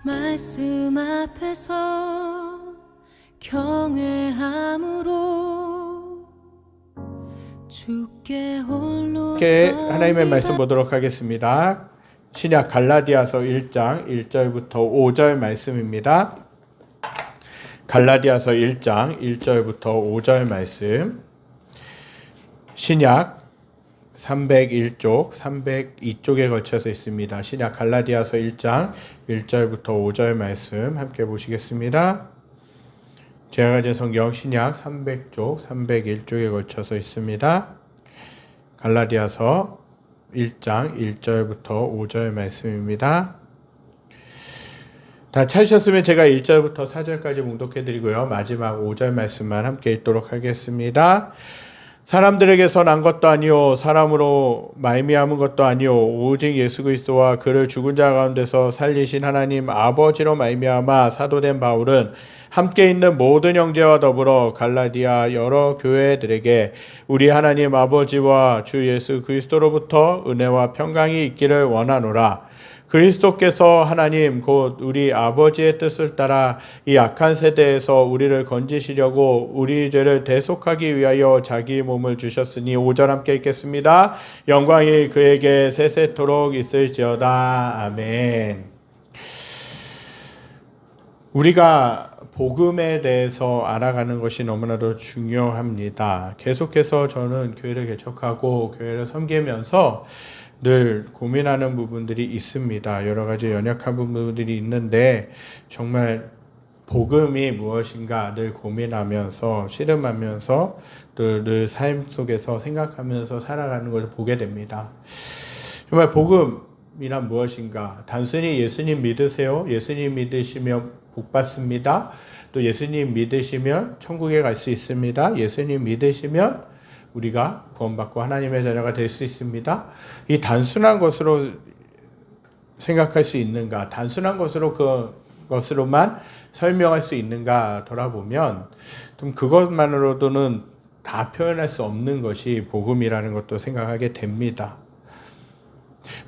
말씀 앞에서 경외함으로 주께 홀로 함께 하나님의 말씀 보도록 하겠습니다. 신약 갈라디아서 1장 1절부터 5절 말씀입니다. 갈라디아서 1장 1절부터 5절 말씀. 신약 301쪽, 302쪽에 걸쳐서 있습니다. 신약 갈라디아서 1장 1절부터 5절 말씀 함께 보시겠습니다. 제가 가진 성경 신약 300쪽, 301쪽에 걸쳐서 있습니다. 갈라디아서 1장 1절부터 5절 말씀입니다. 다 찾으셨으면 제가 1절부터 4절까지 몽독해 드리고요. 마지막 5절 말씀만 함께 읽도록 하겠습니다. 사람들에게서 난 것도 아니요 사람으로 말미암은 것도 아니요 오직 예수 그리스도와 그를 죽은 자 가운데서 살리신 하나님 아버지로 말미암아 사도된 바울은 함께 있는 모든 형제와 더불어 갈라디아 여러 교회들에게 우리 하나님 아버지와 주 예수 그리스도로부터 은혜와 평강이 있기를 원하노라. 그리스도께서 하나님 곧 우리 아버지의 뜻을 따라 이 악한 세대에서 우리를 건지시려고 우리 죄를 대속하기 위하여 자기 몸을 주셨으니 5절 함께 읽겠습니다. 영광이 그에게 세세토록 있을지어다. 아멘. 우리가 복음에 대해서 알아가는 것이 너무나도 중요합니다. 계속해서 저는 교회를 개척하고 교회를 섬기면서 늘 고민하는 부분들이 있습니다. 여러 가지 연약한 부분들이 있는데 정말 복음이 무엇인가 늘 고민하면서 씨름하면서 늘 삶 속에서 생각하면서 살아가는 것을 보게 됩니다. 정말 복음이란 무엇인가? 단순히 예수님 믿으세요. 예수님 믿으시면 복 받습니다. 또 예수님 믿으시면 천국에 갈 수 있습니다. 예수님 믿으시면 우리가 구원받고 하나님의 자녀가 될 수 있습니다. 이 단순한 것으로 생각할 수 있는가? 단순한 것으로 그것으로만 설명할 수 있는가 돌아보면 좀 그것만으로도는 다 표현할 수 없는 것이 복음이라는 것도 생각하게 됩니다.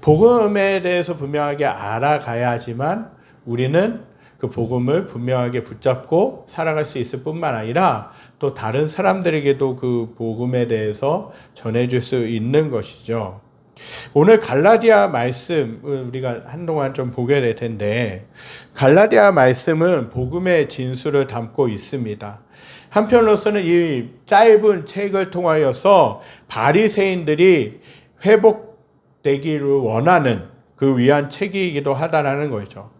복음에 대해서 분명하게 알아가야지만 우리는 그 복음을 분명하게 붙잡고 살아갈 수 있을 뿐만 아니라 또 다른 사람들에게도 그 복음에 대해서 전해줄 수 있는 것이죠. 오늘 갈라디아 말씀을 우리가 한동안 좀 보게 될 텐데 갈라디아 말씀은 복음의 진수를 담고 있습니다. 한편으로서는 이 짧은 책을 통하여서 바리새인들이 회복되기를 원하는 그 위한 책이기도 하다라는 거죠.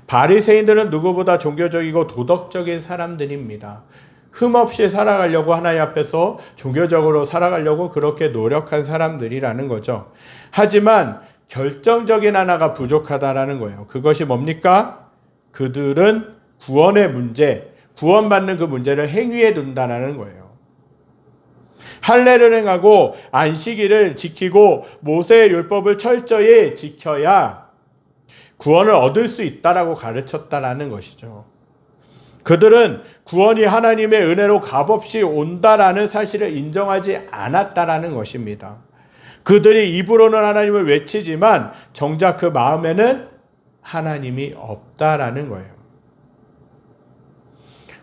바리새인들은 누구보다 종교적이고 도덕적인 사람들입니다. 흠없이 살아가려고 하나님 앞에서 종교적으로 살아가려고 그렇게 노력한 사람들이라는 거죠. 하지만 결정적인 하나가 부족하다라는 거예요. 그것이 뭡니까? 그들은 구원의 문제, 구원받는 그 문제를 행위에 둔다라는 거예요. 할례를 행하고 안식일을 지키고 모세의 율법을 철저히 지켜야 구원을 얻을 수 있다라고 가르쳤다라는 것이죠. 그들은 구원이 하나님의 은혜로 값없이 온다라는 사실을 인정하지 않았다라는 것입니다. 그들이 입으로는 하나님을 외치지만 정작 그 마음에는 하나님이 없다라는 거예요.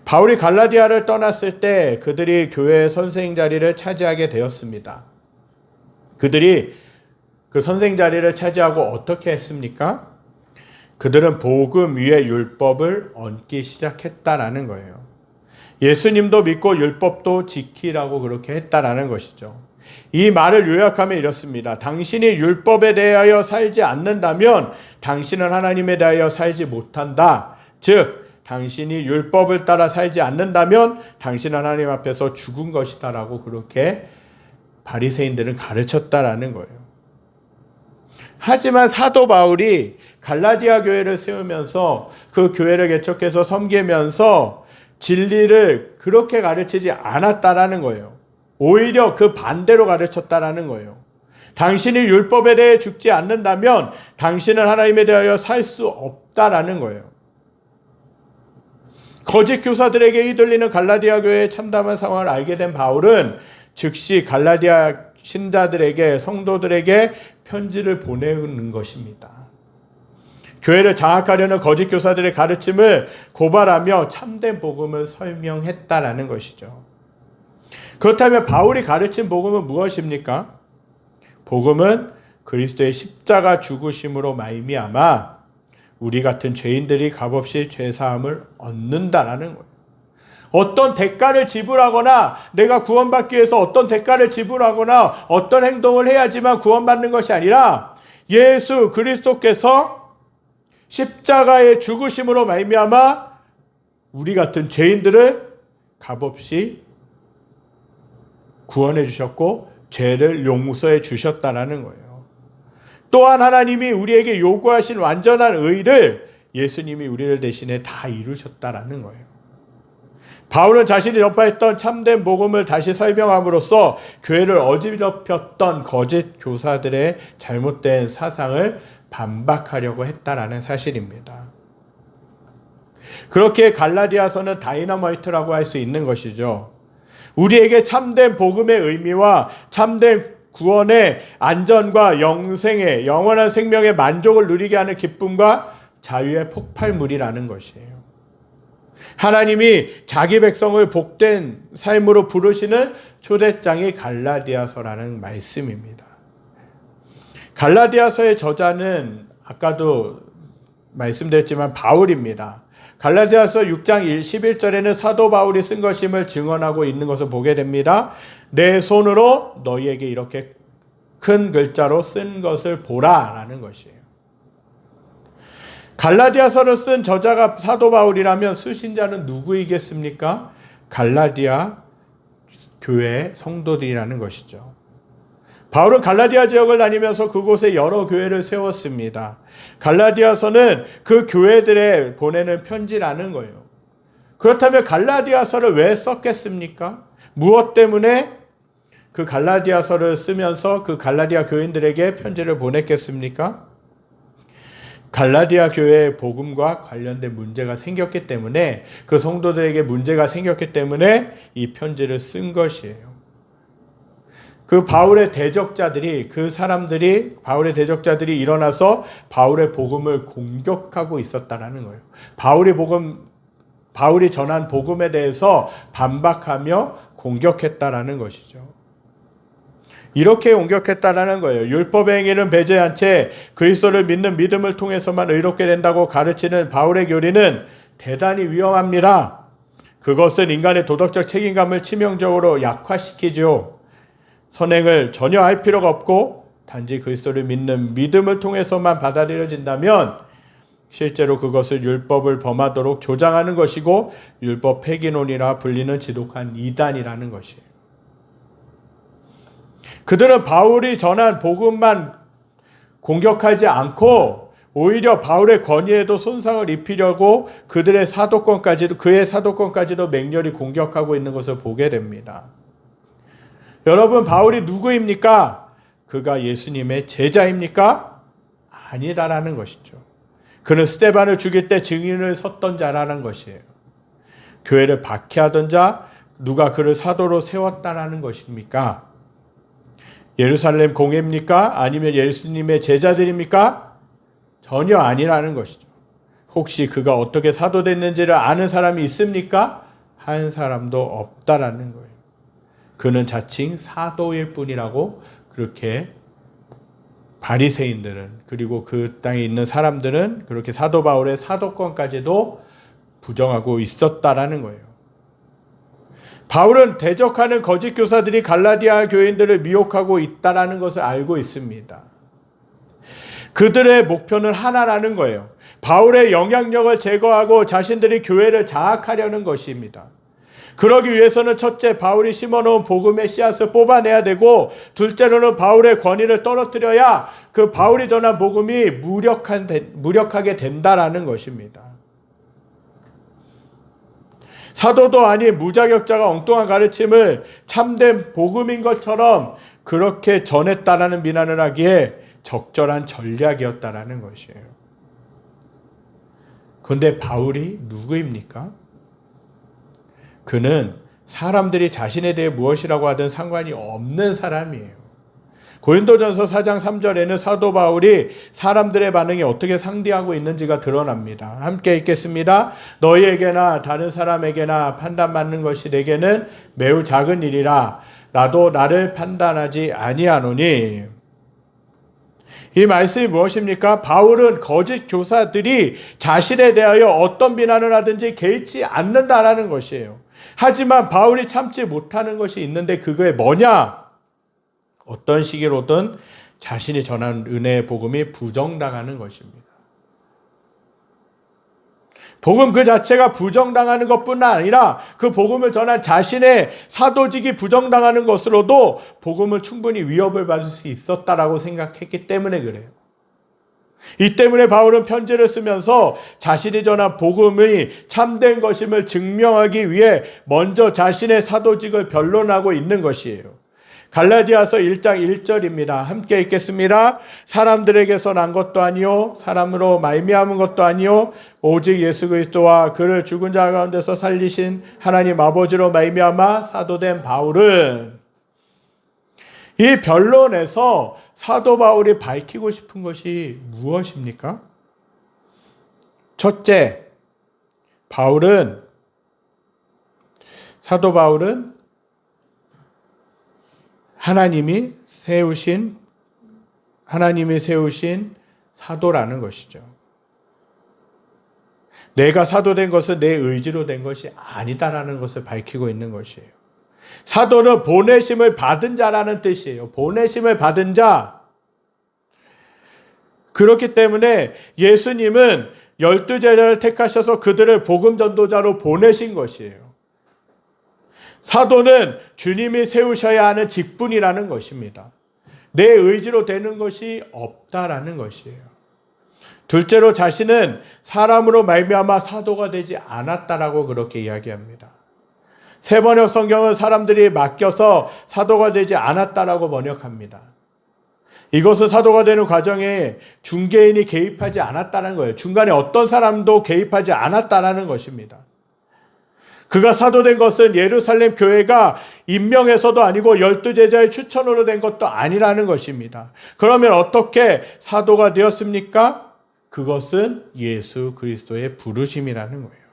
바울이 갈라디아를 떠났을 때 그들이 교회의 선생 자리를 차지하게 되었습니다. 그들이 그 선생 자리를 차지하고 어떻게 했습니까? 그들은 복음 위에 율법을 얹기 시작했다라는 거예요. 예수님도 믿고 율법도 지키라고 그렇게 했다라는 것이죠. 이 말을 요약하면 이렇습니다. 당신이 율법에 대하여 살지 않는다면 당신은 하나님에 대하여 살지 못한다. 즉 당신이 율법을 따라 살지 않는다면 당신은 하나님 앞에서 죽은 것이다라고 그렇게 바리새인들은 가르쳤다라는 거예요. 하지만 사도 바울이 갈라디아 교회를 세우면서 그 교회를 개척해서 섬기면서 진리를 그렇게 가르치지 않았다라는 거예요. 오히려 그 반대로 가르쳤다라는 거예요. 당신이 율법에 대해 죽지 않는다면 당신은 하나님에 대하여 살 수 없다라는 거예요. 거짓 교사들에게 휘둘리는 갈라디아 교회의 참담한 상황을 알게 된 바울은 즉시 갈라디아 신자들에게 성도들에게 편지를 보내는 것입니다. 교회를 장악하려는 거짓 교사들의 가르침을 고발하며 참된 복음을 설명했다라는 것이죠. 그렇다면 바울이 가르친 복음은 무엇입니까? 복음은 그리스도의 십자가 죽으심으로 말미암아 우리 같은 죄인들이 값없이 죄사함을 얻는다라는 거예요. 어떤 대가를 지불하거나 내가 구원받기 위해서 어떤 대가를 지불하거나 어떤 행동을 해야지만 구원받는 것이 아니라 예수 그리스도께서 십자가의 죽으심으로 말미암아 우리 같은 죄인들을 값없이 구원해 주셨고 죄를 용서해 주셨다라는 거예요. 또한 하나님이 우리에게 요구하신 완전한 의를 예수님이 우리를 대신에 다 이루셨다라는 거예요. 바울은 자신이 전파했던 참된 복음을 다시 설명함으로써 교회를 어지럽혔던 거짓 교사들의 잘못된 사상을 반박하려고 했다라는 사실입니다. 그렇게 갈라디아서는 다이너마이트라고 할 수 있는 것이죠. 우리에게 참된 복음의 의미와 참된 구원의 안전과 영생의 영원한 생명의 만족을 누리게 하는 기쁨과 자유의 폭발물이라는 것이에요. 하나님이 자기 백성을 복된 삶으로 부르시는 초대장이 갈라디아서라는 말씀입니다. 갈라디아서의 저자는 아까도 말씀드렸지만 바울입니다. 갈라디아서 6장 11절에는 사도 바울이 쓴 것임을 증언하고 있는 것을 보게 됩니다. 내 손으로 너희에게 이렇게 큰 글자로 쓴 것을 보라 라는 것이에요. 갈라디아서를 쓴 저자가 사도 바울이라면 쓰신 자는 누구이겠습니까? 갈라디아 교회 성도들이라는 것이죠. 바울은 갈라디아 지역을 다니면서 그곳에 여러 교회를 세웠습니다. 갈라디아서는 그 교회들에 보내는 편지라는 거예요. 그렇다면 갈라디아서를 왜 썼겠습니까? 무엇 때문에 그 갈라디아서를 쓰면서 그 갈라디아 교인들에게 편지를 보냈겠습니까? 갈라디아 교회의 복음과 관련된 문제가 생겼기 때문에 그 성도들에게 문제가 생겼기 때문에 이 편지를 쓴 것이에요. 그 바울의 대적자들이 바울의 대적자들이 일어나서 바울의 복음을 공격하고 있었다라는 거예요. 바울이 전한 복음에 대해서 반박하며 공격했다라는 것이죠. 이렇게 공격했다라는 거예요. 율법의 행위는 배제한 채 그리스도를 믿는 믿음을 통해서만 의롭게 된다고 가르치는 바울의 교리는 대단히 위험합니다. 그것은 인간의 도덕적 책임감을 치명적으로 약화시키죠. 선행을 전혀 할 필요가 없고 단지 그리스도를 믿는 믿음을 통해서만 받아들여진다면 실제로 그것을 율법을 범하도록 조장하는 것이고 율법 폐기론이라 불리는 지독한 이단이라는 것이에요. 그들은 바울이 전한 복음만 공격하지 않고 오히려 바울의 권위에도 손상을 입히려고 그의 사도권까지도 맹렬히 공격하고 있는 것을 보게 됩니다. 여러분, 바울이 누구입니까? 그가 예수님의 제자입니까? 아니다라는 것이죠. 그는 스데반을 죽일 때 증인을 섰던 자라는 것이에요. 교회를 박해하던 자, 누가 그를 사도로 세웠다라는 것입니까? 예루살렘 공회입니까? 아니면 예수님의 제자들입니까? 전혀 아니라는 것이죠. 혹시 그가 어떻게 사도됐는지를 아는 사람이 있습니까? 한 사람도 없다라는 거예요. 그는 자칭 사도일 뿐이라고 그렇게 바리새인들은 그리고 그 땅에 있는 사람들은 그렇게 사도 바울의 사도권까지도 부정하고 있었다라는 거예요. 바울은 대적하는 거짓 교사들이 갈라디아 교인들을 미혹하고 있다라는 것을 알고 있습니다. 그들의 목표는 하나라는 거예요. 바울의 영향력을 제거하고 자신들이 교회를 장악하려는 것입니다. 그러기 위해서는 첫째, 바울이 심어놓은 복음의 씨앗을 뽑아내야 되고, 둘째로는 바울의 권위를 떨어뜨려야 그 바울이 전한 복음이 무력하게 된다라는 것입니다. 사도도 아닌 무자격자가 엉뚱한 가르침을 참된 복음인 것처럼 그렇게 전했다라는 비난을 하기에 적절한 전략이었다라는 것이에요. 그런데 바울이 누구입니까? 그는 사람들이 자신에 대해 무엇이라고 하든 상관이 없는 사람이에요. 고린도전서 4장 3절에는 사도 바울이 사람들의 반응이 어떻게 상대하고 있는지가 드러납니다. 함께 읽겠습니다. 너희에게나 다른 사람에게나 판단받는 것이 내게는 매우 작은 일이라. 나도 나를 판단하지 아니하노니. 이 말씀이 무엇입니까? 바울은 거짓 교사들이 자신에 대하여 어떤 비난을 하든지 개의치 않는다라는 것이에요. 하지만 바울이 참지 못하는 것이 있는데 그게 뭐냐? 어떤 시기로든 자신이 전한 은혜의 복음이 부정당하는 것입니다. 복음 그 자체가 부정당하는 것뿐만 아니라 그 복음을 전한 자신의 사도직이 부정당하는 것으로도 복음을 충분히 위협을 받을 수 있었다라고 생각했기 때문에 그래요. 이 때문에 바울은 편지를 쓰면서 자신이 전한 복음이 참된 것임을 증명하기 위해 먼저 자신의 사도직을 변론하고 있는 것이에요. 갈라디아서 1장 1절입니다. 함께 읽겠습니다. 사람들에게서 난 것도 아니요 사람으로 말미암은 것도 아니요 오직 예수 그리스도와 그를 죽은 자 가운데서 살리신 하나님 아버지로 말미암아 사도된 바울은. 이 변론에서 사도 바울이 밝히고 싶은 것이 무엇입니까? 첫째, 사도 바울은 하나님이 세우신 사도라는 것이죠. 내가 사도된 것은 내 의지로 된 것이 아니다라는 것을 밝히고 있는 것이에요. 사도는 보내심을 받은 자라는 뜻이에요. 보내심을 받은 자. 그렇기 때문에 예수님은 12제자를 택하셔서 그들을 복음 전도자로 보내신 것이에요. 사도는 주님이 세우셔야 하는 직분이라는 것입니다. 내 의지로 되는 것이 없다라는 것이에요. 둘째로 자신은 사람으로 말미암아 사도가 되지 않았다라고 그렇게 이야기합니다. 세 번역 성경은 사람들이 맡겨서 사도가 되지 않았다라고 번역합니다. 이것은 사도가 되는 과정에 중개인이 개입하지 않았다는 거예요. 중간에 어떤 사람도 개입하지 않았다는 것입니다. 그가 사도된 것은 예루살렘 교회가 임명해서도 아니고 12제자의 추천으로 된 것도 아니라는 것입니다. 그러면 어떻게 사도가 되었습니까? 그것은 예수 그리스도의 부르심이라는 거예요.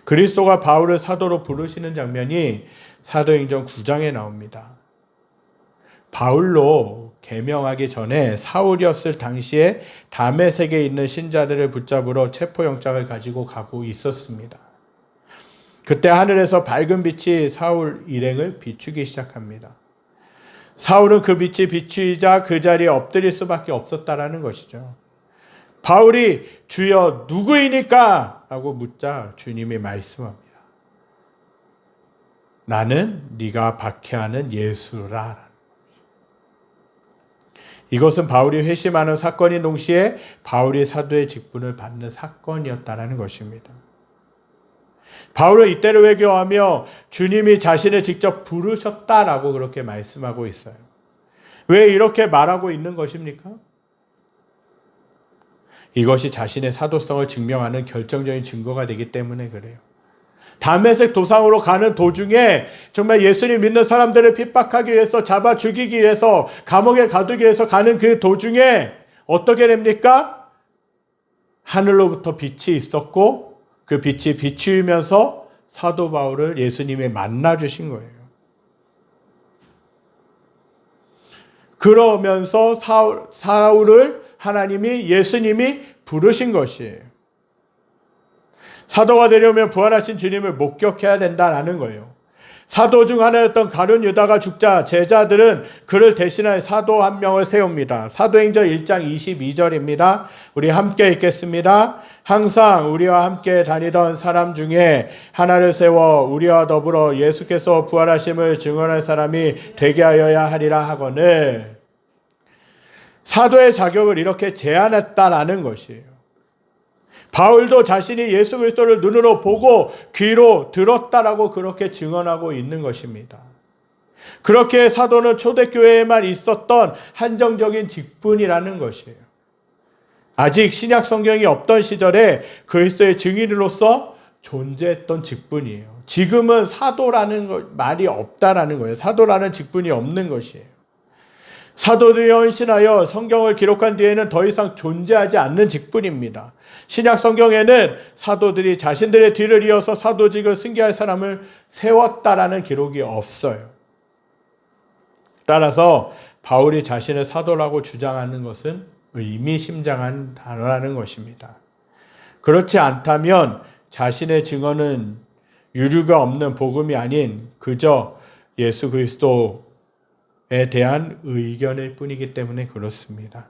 그리스도가 바울을 사도로 부르시는 장면이 사도행전 9장에 나옵니다. 바울로 계명하기 전에 사울이었을 당시에 다메섹에 있는 신자들을 붙잡으러 체포영장을 가지고 가고 있었습니다. 그때 하늘에서 밝은 빛이 사울 일행을 비추기 시작합니다. 사울은 그 빛이 비추이자 그 자리에 엎드릴 수밖에 없었다라는 것이죠. 바울이 주여 누구이니까? 라고 묻자 주님이 말씀합니다. 나는 네가 박해하는 예수라. 이것은 바울이 회심하는 사건인 동시에 바울이 사도의 직분을 받는 사건이었다는 것입니다. 바울은 이때를 회개하며 주님이 자신을 직접 부르셨다라고 그렇게 말씀하고 있어요. 왜 이렇게 말하고 있는 것입니까? 이것이 자신의 사도성을 증명하는 결정적인 증거가 되기 때문에 그래요. 다메섹 도상으로 가는 도중에 정말 예수님 믿는 사람들을 핍박하기 위해서 잡아 죽이기 위해서 감옥에 가두기 위해서 가는 그 도중에 어떻게 됩니까? 하늘로부터 빛이 있었고 그 빛이 비추면서 사도 바울을 예수님이 만나 주신 거예요. 그러면서 사울을 예수님이 부르신 것이에요. 사도가 되려면 부활하신 주님을 목격해야 된다는 거예요. 사도 중 하나였던 가룟 유다가 죽자 제자들은 그를 대신할 사도 한 명을 세웁니다. 사도행전 1장 22절입니다. 우리 함께 읽겠습니다. 항상 우리와 함께 다니던 사람 중에 하나를 세워 우리와 더불어 예수께서 부활하심을 증언할 사람이 되게 하여야 하리라 하거늘. 사도의 자격을 이렇게 제안했다라는 것이에요. 바울도 자신이 예수 그리스도를 눈으로 보고 귀로 들었다라고 그렇게 증언하고 있는 것입니다. 그렇게 사도는 초대교회에만 있었던 한정적인 직분이라는 것이에요. 아직 신약 성경이 없던 시절에 그리스도의 증인으로서 존재했던 직분이에요. 지금은 사도라는 말이 없다라는 거예요. 사도라는 직분이 없는 것이에요. 사도들이 헌신하여 성경을 기록한 뒤에는 더 이상 존재하지 않는 직분입니다. 신약 성경에는 사도들이 자신들의 뒤를 이어서 사도직을 승계할 사람을 세웠다라는 기록이 없어요. 따라서 바울이 자신을 사도라고 주장하는 것은 의미심장한 단어라는 것입니다. 그렇지 않다면 자신의 증언은 유류가 없는 복음이 아닌 그저 예수 그리스도에 대한 의견일 뿐이기 때문에 그렇습니다.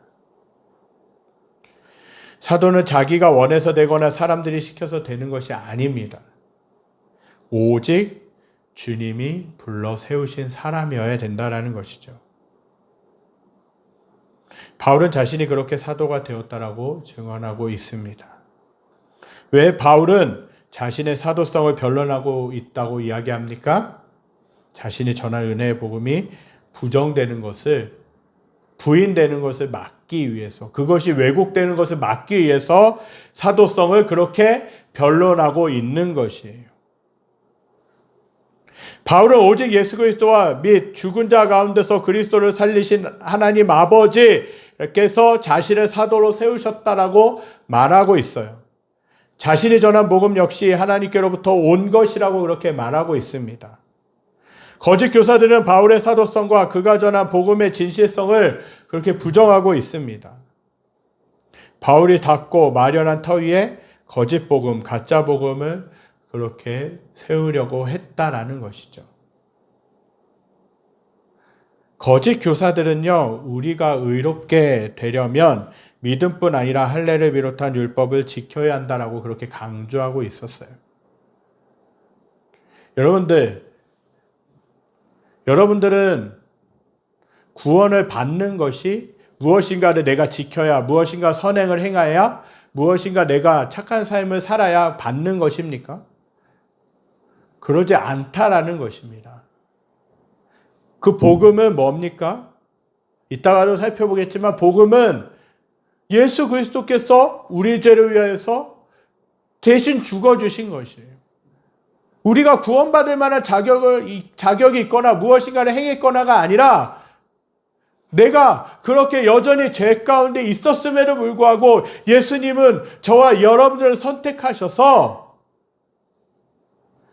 사도는 자기가 원해서 되거나 사람들이 시켜서 되는 것이 아닙니다. 오직 주님이 불러 세우신 사람이어야 된다라는 것이죠. 바울은 자신이 그렇게 사도가 되었다라고 증언하고 있습니다. 왜 바울은 자신의 사도성을 변론하고 있다고 이야기합니까? 자신이 전한 은혜의 복음이 부정되는 것을, 부인되는 것을 막기 위해서, 그것이 왜곡되는 것을 막기 위해서 사도성을 그렇게 변론하고 있는 것이에요. 바울은 오직 예수 그리스도와 및 죽은 자 가운데서 그리스도를 살리신 하나님 아버지께서 자신을 사도로 세우셨다라고 말하고 있어요. 자신이 전한 복음 역시 하나님께로부터 온 것이라고 그렇게 말하고 있습니다. 거짓 교사들은 바울의 사도성과 그가 전한 복음의 진실성을 그렇게 부정하고 있습니다. 바울이 닦고 마련한 터 위에 거짓 복음, 가짜 복음을 그렇게 세우려고 했다라는 것이죠. 거짓 교사들은요, 우리가 의롭게 되려면 믿음뿐 아니라 할례를 비롯한 율법을 지켜야 한다라고 그렇게 강조하고 있었어요. 여러분들은 구원을 받는 것이 무엇인가를 내가 지켜야, 무엇인가 선행을 행해야, 무엇인가 내가 착한 삶을 살아야 받는 것입니까? 그러지 않다라는 것입니다. 그 복음은 뭡니까? 이따가도 살펴보겠지만 복음은 예수 그리스도께서 우리 죄를 위하여서 대신 죽어주신 것이에요. 우리가 구원받을 만한 자격이 있거나 무엇인가를 행했거나가 아니라 내가 그렇게 여전히 죄 가운데 있었음에도 불구하고 예수님은 저와 여러분들을 선택하셔서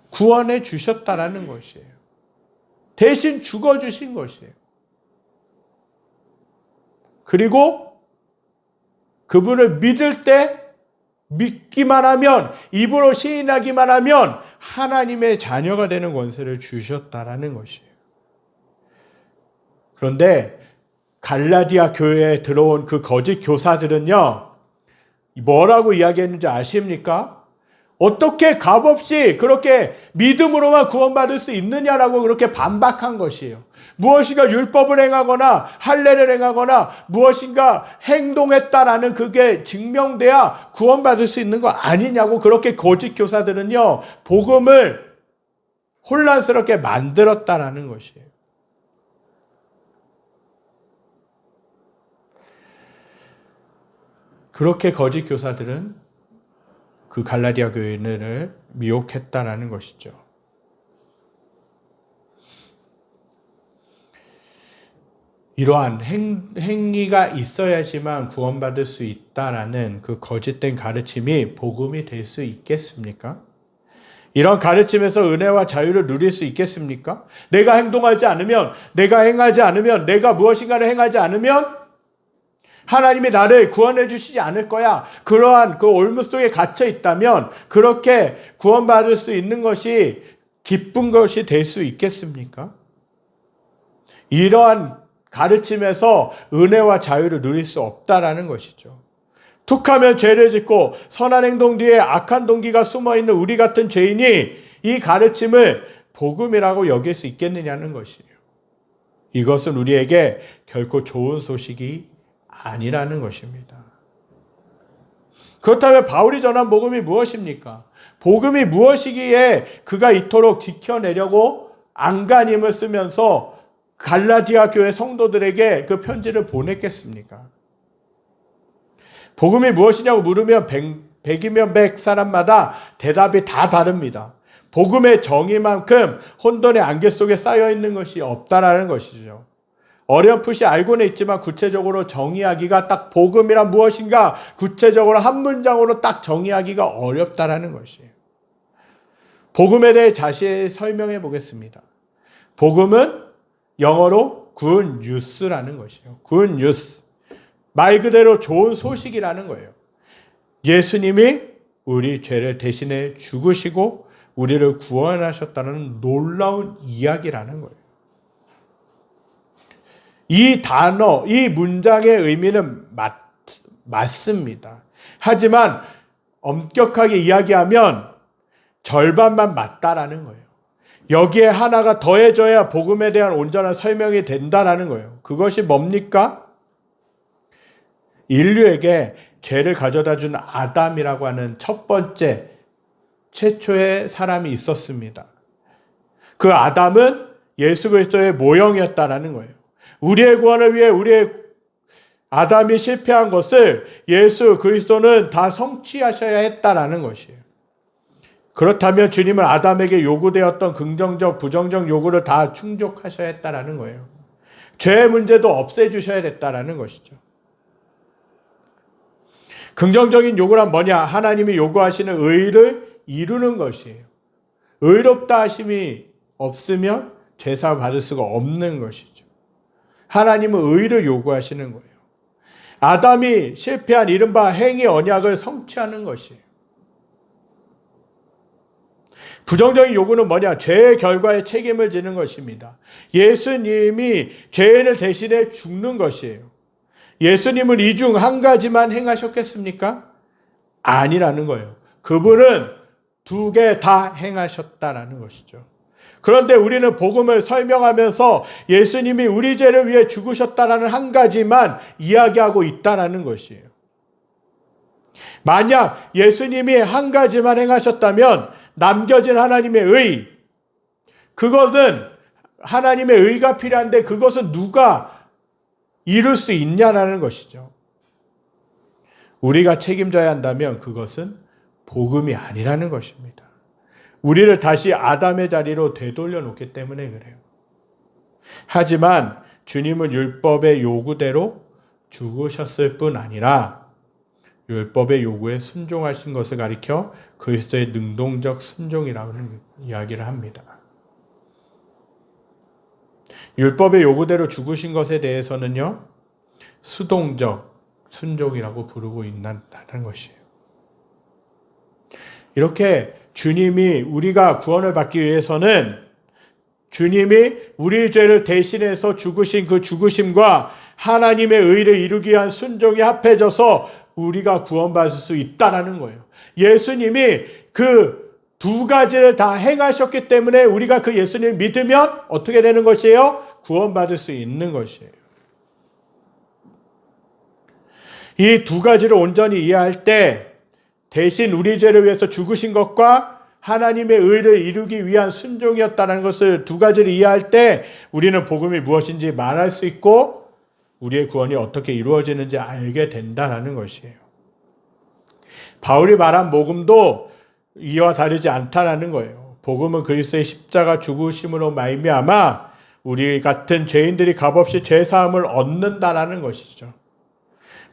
구원해 주셨다라는 것이에요. 대신 죽어주신 것이에요. 그리고 그분을 믿을 때 믿기만 하면, 입으로 시인하기만 하면 하나님의 자녀가 되는 권세를 주셨다라는 것이에요. 그런데 갈라디아 교회에 들어온 그 거짓 교사들은요, 뭐라고 이야기했는지 아십니까? 어떻게 값없이 그렇게 믿음으로만 구원받을 수 있느냐라고 그렇게 반박한 것이에요. 무엇인가 율법을 행하거나 할례를 행하거나 무엇인가 행동했다라는 그게 증명돼야 구원받을 수 있는 거 아니냐고 그렇게 거짓 교사들은요, 복음을 혼란스럽게 만들었다라는 것이에요. 그렇게 거짓 교사들은 그 갈라디아 교인을 미혹했다라는 것이죠. 이러한 행위가 있어야지만 구원받을 수 있다라는 그 거짓된 가르침이 복음이 될 수 있겠습니까? 이런 가르침에서 은혜와 자유를 누릴 수 있겠습니까? 내가 행동하지 않으면, 내가 행하지 않으면, 내가 무엇인가를 행하지 않으면 하나님이 나를 구원해 주시지 않을 거야. 그러한 그 올무 속에 갇혀 있다면 그렇게 구원받을 수 있는 것이 기쁜 것이 될 수 있겠습니까? 이러한 가르침에서 은혜와 자유를 누릴 수 없다라는 것이죠. 툭하면 죄를 짓고 선한 행동 뒤에 악한 동기가 숨어있는 우리 같은 죄인이 이 가르침을 복음이라고 여길 수 있겠느냐는 것이에요. 이것은 우리에게 결코 좋은 소식이 아니라는 것입니다. 그렇다면 바울이 전한 복음이 무엇입니까? 복음이 무엇이기에 그가 이토록 지켜내려고 안간힘을 쓰면서 갈라디아 교회 성도들에게 그 편지를 보냈겠습니까? 복음이 무엇이냐고 물으면 100이면 100 사람마다 대답이 다 다릅니다. 복음의 정의만큼 혼돈의 안개 속에 쌓여 있는 것이 없다라는 것이죠. 어렴풋이 알고는 있지만 구체적으로 정의하기가 딱 복음이란 무엇인가 구체적으로 한 문장으로 딱 정의하기가 어렵다라는 것이에요. 복음에 대해 자세히 설명해 보겠습니다. 복음은 영어로 good news라는 것이에요. good news. 말 그대로 좋은 소식이라는 거예요. 예수님이 우리 죄를 대신해 죽으시고 우리를 구원하셨다는 놀라운 이야기라는 거예요. 이 단어, 이 문장의 의미는 맞습니다. 하지만 엄격하게 이야기하면 절반만 맞다라는 거예요. 여기에 하나가 더해져야 복음에 대한 온전한 설명이 된다라는 거예요. 그것이 뭡니까? 인류에게 죄를 가져다 준 아담이라고 하는 첫 번째 최초의 사람이 있었습니다. 그 아담은 예수 그리스도의 모형이었다라는 거예요. 우리의 구원을 위해 우리의 아담이 실패한 것을 예수 그리스도는 다 성취하셔야 했다라는 것이에요. 그렇다면 주님은 아담에게 요구되었던 긍정적, 부정적 요구를 다 충족하셔야 했다라는 거예요. 죄의 문제도 없애주셔야 됐다라는 것이죠. 긍정적인 요구란 뭐냐? 하나님이 요구하시는 의를 이루는 것이에요. 의롭다 하심이 없으면 죄사함을 받을 수가 없는 것이죠. 하나님은 의를 요구하시는 거예요. 아담이 실패한 이른바 행위 언약을 성취하는 것이에요. 부정적인 요구는 뭐냐? 죄의 결과에 책임을 지는 것입니다. 예수님이 죄인을 대신해 죽는 것이에요. 예수님은 이 중 한 가지만 행하셨겠습니까? 아니라는 거예요. 그분은 두 개 다 행하셨다라는 것이죠. 그런데 우리는 복음을 설명하면서 예수님이 우리 죄를 위해 죽으셨다라는 한 가지만 이야기하고 있다라는 것이에요. 만약 예수님이 한 가지만 행하셨다면 남겨진 하나님의 의, 그것은 하나님의 의가 필요한데 그것은 누가 이룰 수 있냐라는 것이죠. 우리가 책임져야 한다면 그것은 복음이 아니라는 것입니다. 우리를 다시 아담의 자리로 되돌려 놓기 때문에 그래요. 하지만 주님은 율법의 요구대로 죽으셨을 뿐 아니라 율법의 요구에 순종하신 것을 가리켜 그리스도의 능동적 순종이라는 이야기를 합니다. 율법의 요구대로 죽으신 것에 대해서는요, 수동적 순종이라고 부르고 있다는 것이에요. 이렇게 주님이 우리가 구원을 받기 위해서는 주님이 우리 죄를 대신해서 죽으신 그 죽으심과 하나님의 의를 이루기 위한 순종이 합해져서 우리가 구원받을 수 있다는 거예요. 예수님이 그 두 가지를 다 행하셨기 때문에 우리가 그 예수님을 믿으면 어떻게 되는 것이에요? 구원받을 수 있는 것이에요. 이 두 가지를 온전히 이해할 때 대신 우리 죄를 위해서 죽으신 것과 하나님의 의를 이루기 위한 순종이었다는 것을 두 가지를 이해할 때 우리는 복음이 무엇인지 말할 수 있고 우리의 구원이 어떻게 이루어지는지 알게 된다는 것이에요. 바울이 말한 복음도 이와 다르지 않다는 거예요. 복음은 그리스도의 십자가 죽으심으로 말미암아 우리 같은 죄인들이 값없이 죄사함을 얻는다라는 것이죠.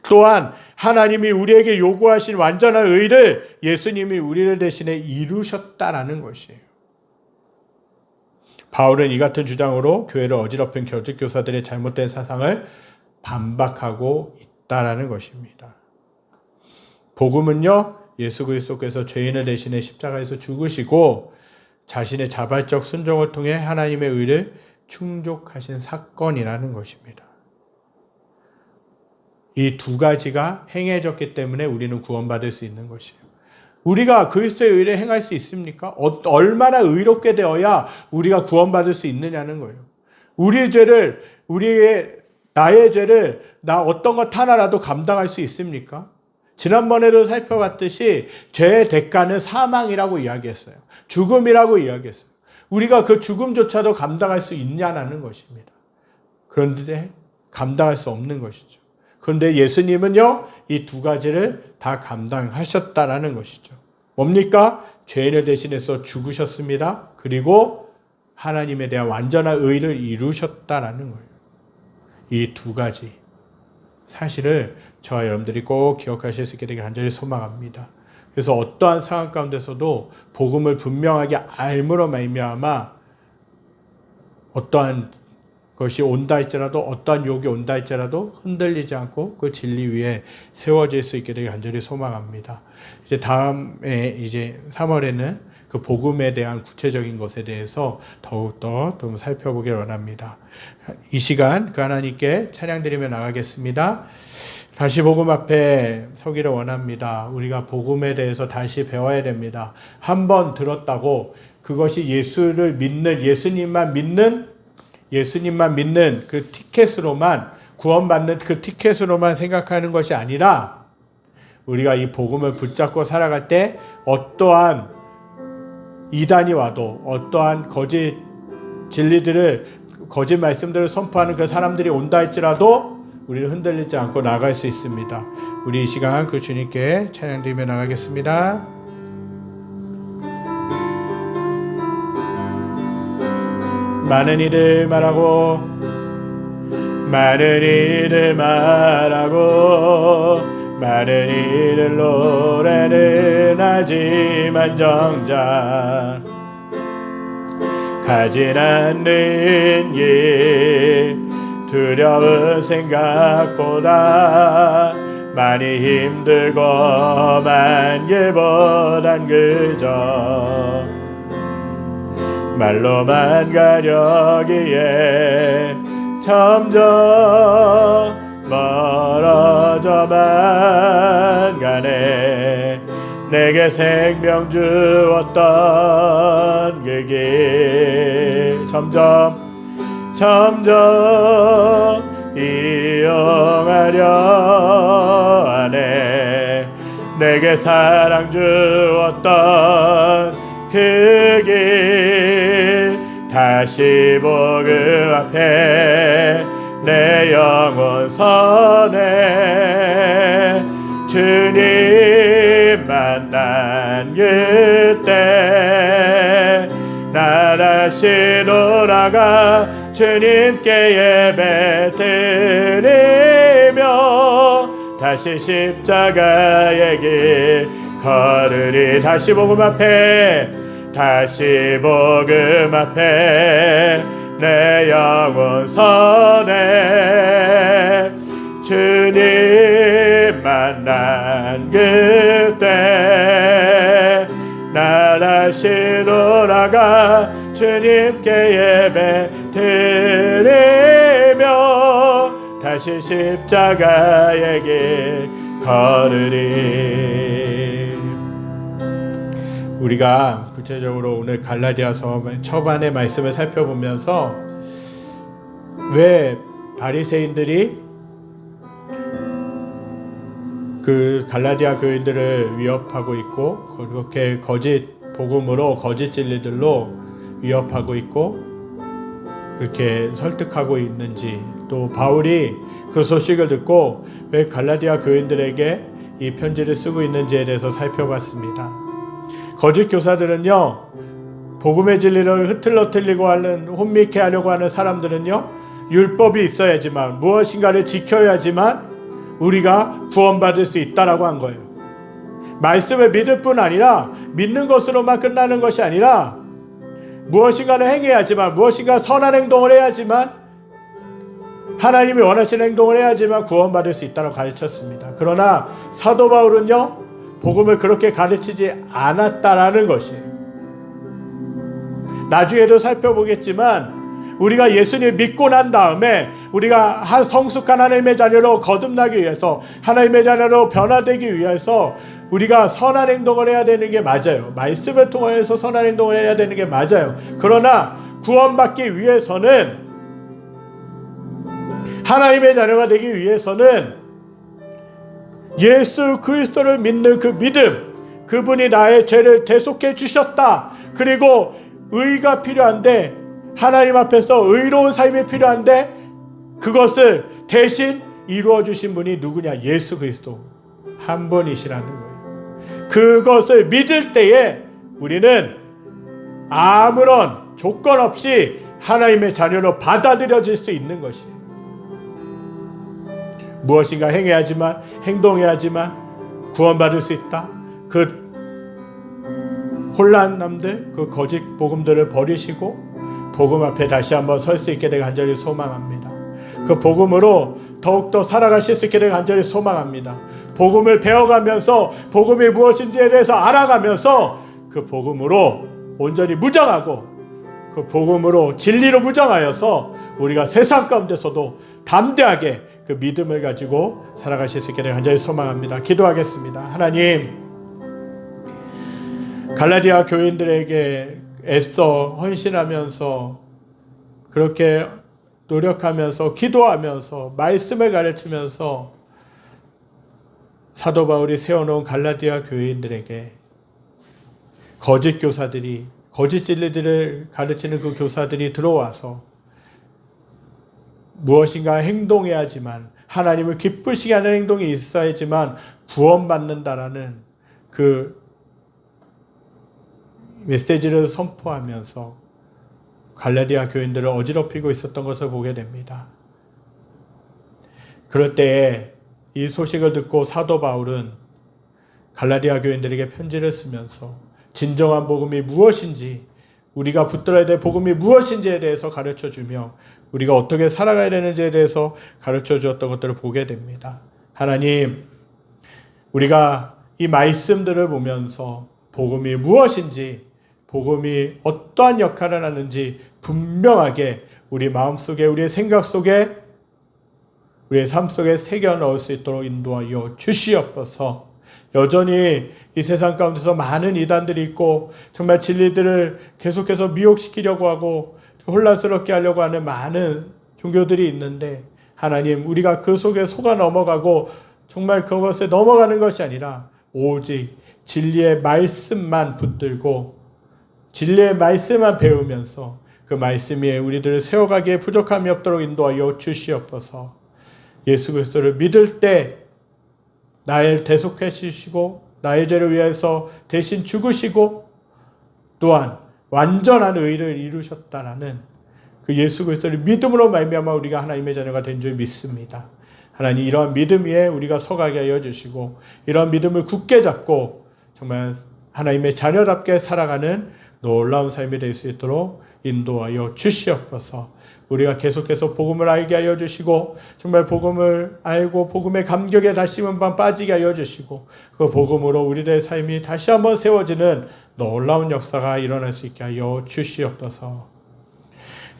또한 하나님이 우리에게 요구하신 완전한 의를 예수님이 우리를 대신해 이루셨다라는 것이에요. 바울은 이 같은 주장으로 교회를 어지럽힌 교직 교사들의 잘못된 사상을 반박하고 있다라는 것입니다. 복음은요, 예수 그리스도께서 죄인을 대신해 십자가에서 죽으시고 자신의 자발적 순종을 통해 하나님의 의를 충족하신 사건이라는 것입니다. 이 두 가지가 행해졌기 때문에 우리는 구원받을 수 있는 것이에요. 우리가 그리스도의 의를 행할 수 있습니까? 얼마나 의롭게 되어야 우리가 구원받을 수 있느냐는 거예요. 나의 죄를 나 어떤 것 하나라도 감당할 수 있습니까? 지난번에도 살펴봤듯이 죄의 대가는 사망이라고 이야기했어요. 죽음이라고 이야기했어요. 우리가 그 죽음조차도 감당할 수 있냐는 것입니다. 그런데 감당할 수 없는 것이죠. 그런데 예수님은요, 이 두 가지를 다 감당하셨다라는 것이죠. 뭡니까? 죄인을 대신해서 죽으셨습니다. 그리고 하나님에 대한 완전한 의를 이루셨다라는 거예요. 이 두 가지 사실을 저와 여러분들이 꼭 기억하실 수 있게 되길 간절히 소망합니다. 그래서 어떠한 상황 가운데서도 복음을 분명하게 알므로 말미암아 어떠한 것이 온다 할지라도 어떠한 유혹이 온다 할지라도 흔들리지 않고 그 진리 위에 세워질 수 있게 되길 간절히 소망합니다. 이제 다음에 이제 3월에는 그 복음에 대한 구체적인 것에 대해서 더욱더 좀 살펴보길 원합니다. 이 시간 그 하나님께 찬양드리며 나가겠습니다. 다시 복음 앞에 서기를 원합니다. 우리가 복음에 대해서 다시 배워야 됩니다. 한 번 들었다고 그것이 예수를 믿는, 예수님만 믿는 그 티켓으로만, 구원받는 그 티켓으로만 생각하는 것이 아니라 우리가 이 복음을 붙잡고 살아갈 때 어떠한 이단이 와도 어떠한 거짓 진리들을, 거짓 말씀들을 선포하는 그 사람들이 온다 할지라도 우리는 흔들리지 않고 나갈 수 있습니다. 우리 이 시간 그 주님께 찬양드리며 나가겠습니다. 많은 이들 말하고 많은 이들 말하고 많은 이들 노래는 하지만 정작 가진 않는 일 두려운 생각보다 많이 힘들고만 일보단 그저 말로만 가려기에 점점 멀어져만 가네. 내게 생명 주었던 그 길 점점 이용하려 하네. 내게 사랑 주었던 그 길 다시 복음 앞에 내 영혼 선해. 주님 만난 그때 나 다시 돌아가 주님께 예배 드리며 다시 십자가의 길 걸으리. 다시 복음 앞에 내 영혼 선해. 주님 만난 그때 나 다시 돌아가 주님께 예배 드리며 다시 십자가의 길 걸으리. 우리가 구체적으로 오늘 갈라디아서 초반의 말씀을 살펴보면서 왜 바리새인들이 그 갈라디아 교인들을 위협하고 있고 그렇게 거짓 복음으로 거짓 진리들로 위협하고 있고 그렇게 설득하고 있는지, 또 바울이 그 소식을 듣고 왜 갈라디아 교인들에게 이 편지를 쓰고 있는지에 대해서 살펴봤습니다. 거짓 교사들은요, 복음의 진리를 흐트러뜨리고 하는, 혼미케 하려고 하는 사람들은요, 율법이 있어야지만, 무엇인가를 지켜야지만 우리가 구원받을 수 있다라고 한 거예요. 말씀을 믿을 뿐 아니라 믿는 것으로만 끝나는 것이 아니라 무엇인가를 행해야지만, 무엇인가 선한 행동을 해야지만, 하나님이 원하시는 행동을 해야지만 구원받을 수 있다고 가르쳤습니다. 그러나 사도 바울은요, 복음을 그렇게 가르치지 않았다라는 것이에요. 나중에도 살펴보겠지만 우리가 예수님을 믿고 난 다음에 우리가 성숙한 하나님의 자녀로 거듭나기 위해서, 하나님의 자녀로 변화되기 위해서 우리가 선한 행동을 해야 되는 게 맞아요. 말씀을 통해서 선한 행동을 해야 되는 게 맞아요. 그러나 구원받기 위해서는, 하나님의 자녀가 되기 위해서는 예수 그리스도를 믿는 그 믿음, 그분이 나의 죄를 대속해 주셨다, 그리고 의가 필요한데, 하나님 앞에서 의로운 삶이 필요한데 그것을 대신 이루어 주신 분이 누구냐? 예수 그리스도 한 분이시라는 거예요. 그것을 믿을 때에 우리는 아무런 조건 없이 하나님의 자녀로 받아들여질 수 있는 것이에요. 무엇인가 행해야지만, 행동해야지만 구원받을 수 있다. 그 혼란남들, 그 거짓 복음들을 버리시고 복음 앞에 다시 한번 설 수 있게 되길 간절히 소망합니다. 그 복음으로 더욱더 살아가실 수 있게 되길 간절히 소망합니다. 복음을 배워가면서 복음이 무엇인지에 대해서 알아가면서 그 복음으로 온전히 무장하고 그 복음으로 진리로 무장하여서 우리가 세상 가운데서도 담대하게 그 믿음을 가지고 살아가실 수 있게 되길 간절히 소망합니다. 기도하겠습니다. 하나님, 갈라디아 교인들에게 애써 헌신하면서 그렇게 노력하면서 기도하면서 말씀을 가르치면서 사도 바울이 세워놓은 갈라디아 교인들에게 거짓 교사들이, 거짓 진리들을 가르치는 그 교사들이 들어와서 무엇인가 행동해야지만, 하나님을 기쁘시게 하는 행동이 있어야지만 구원받는다라는 그 메시지를 선포하면서 갈라디아 교인들을 어지럽히고 있었던 것을 보게 됩니다. 그럴 때에 이 소식을 듣고 사도 바울은 갈라디아 교인들에게 편지를 쓰면서 진정한 복음이 무엇인지, 우리가 붙들어야 될 복음이 무엇인지에 대해서 가르쳐주며 우리가 어떻게 살아가야 되는지에 대해서 가르쳐 주었던 것들을 보게 됩니다. 하나님, 우리가 이 말씀들을 보면서 복음이 무엇인지, 복음이 어떠한 역할을 하는지 분명하게 우리 마음속에, 우리의 생각 속에, 우리의 삶 속에 새겨 넣을 수 있도록 인도하여 주시옵소서. 여전히 이 세상 가운데서 많은 이단들이 있고 정말 진리들을 계속해서 미혹시키려고 하고 혼란스럽게 하려고 하는 많은 종교들이 있는데, 하나님, 우리가 그 속에 속아 넘어가고 정말 그것에 넘어가는 것이 아니라 오직 진리의 말씀만 붙들고 진리의 말씀만 배우면서 그 말씀이 우리들을 세워가기에 부족함이 없도록 인도하여 주시옵소서. 예수 그리스도를 믿을 때 나를 대속해 주시고 나의 죄를 위해서 대신 죽으시고 또한 완전한 의를 이루셨다라는 그 예수 그리스도를 믿음으로 말미암아 우리가 하나님의 자녀가 된 줄 믿습니다. 하나님, 이러한 믿음 위에 우리가 서가게 하여 주시고 이러한 믿음을 굳게 잡고 정말 하나님의 자녀답게 살아가는 놀라운 삶이 될 수 있도록 인도하여 주시옵소서. 우리가 계속해서 복음을 알게 하여 주시고 정말 복음을 알고 복음의 감격에 다시 한번 빠지게 하여 주시고 그 복음으로 우리들의 삶이 다시 한번 세워지는 놀라운 역사가 일어날 수 있게 하여 주시옵소서.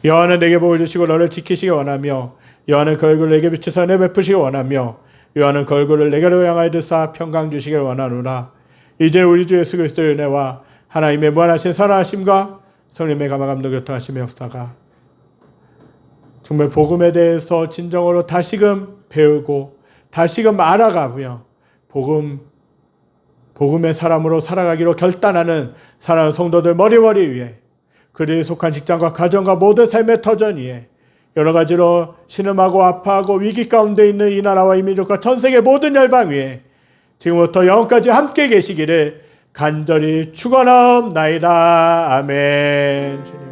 여호와는 내게 복을 주시고 너를 지키시기 원하며 여호와는 그 얼굴을 내게 비추사 내 베푸시기 원하며 여호와는 그 얼굴을 내게로 향하여 드사 평강 주시길 원하노라. 이제 우리 주 예수 그리스도의 은혜와 하나님의 무한하신 사랑하심과 성령의 감화감동 교통하심의 역사가 정말 복음에 대해서 진정으로 다시금 배우고 다시금 알아가며 복음의 사람으로 살아가기로 결단하는 사랑하는 성도들 머리머리 위에, 그들이 속한 직장과 가정과 모든 삶의 터전 위에 여러 가지로 신음하고 아파하고 위기 가운데 있는 이 나라와 이 민족과 전 세계 모든 열방 위에 지금부터 영원까지 함께 계시기를 간절히 축원하옵나이다. 아멘.